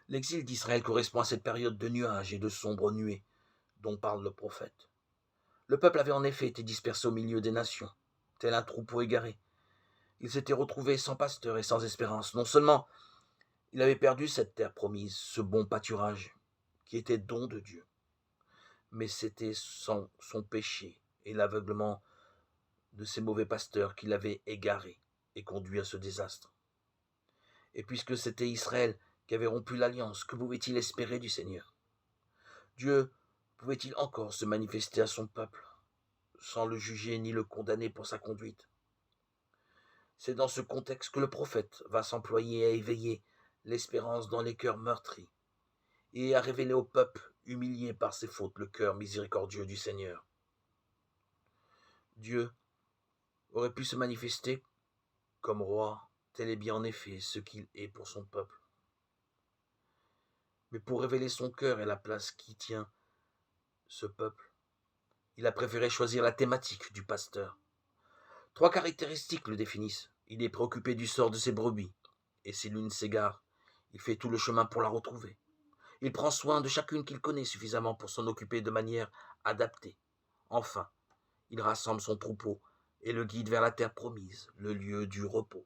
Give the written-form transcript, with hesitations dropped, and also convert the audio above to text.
L'exil d'Israël correspond à cette période de nuages et de sombres nuées dont parle le prophète. Le peuple avait en effet été dispersé au milieu des nations, tel un troupeau égaré. Il s'était retrouvé sans pasteur et sans espérance. Non seulement il avait perdu cette terre promise, ce bon pâturage, qui était don de Dieu, mais c'était son péché et l'aveuglement de ces mauvais pasteurs qui l'avaient égaré et conduit à ce désastre. Et puisque c'était Israël qui avait rompu l'alliance, que pouvait-il espérer du Seigneur? Dieu pouvait-il encore se manifester à son peuple, sans le juger ni le condamner pour sa conduite? C'est dans ce contexte que le prophète va s'employer à éveiller l'espérance dans les cœurs meurtris et à révéler au peuple humilié par ses fautes le cœur miséricordieux du Seigneur. Dieu aurait pu se manifester comme roi, tel est bien en effet ce qu'il est pour son peuple. Mais pour révéler son cœur et la place qui tient ce peuple, il a préféré choisir la thématique du pasteur. 3 caractéristiques le définissent. Il est préoccupé du sort de ses brebis, et si l'une s'égare, il fait tout le chemin pour la retrouver. Il prend soin de chacune qu'il connaît suffisamment pour s'en occuper de manière adaptée. Enfin, il rassemble son troupeau et le guide vers la terre promise, le lieu du repos.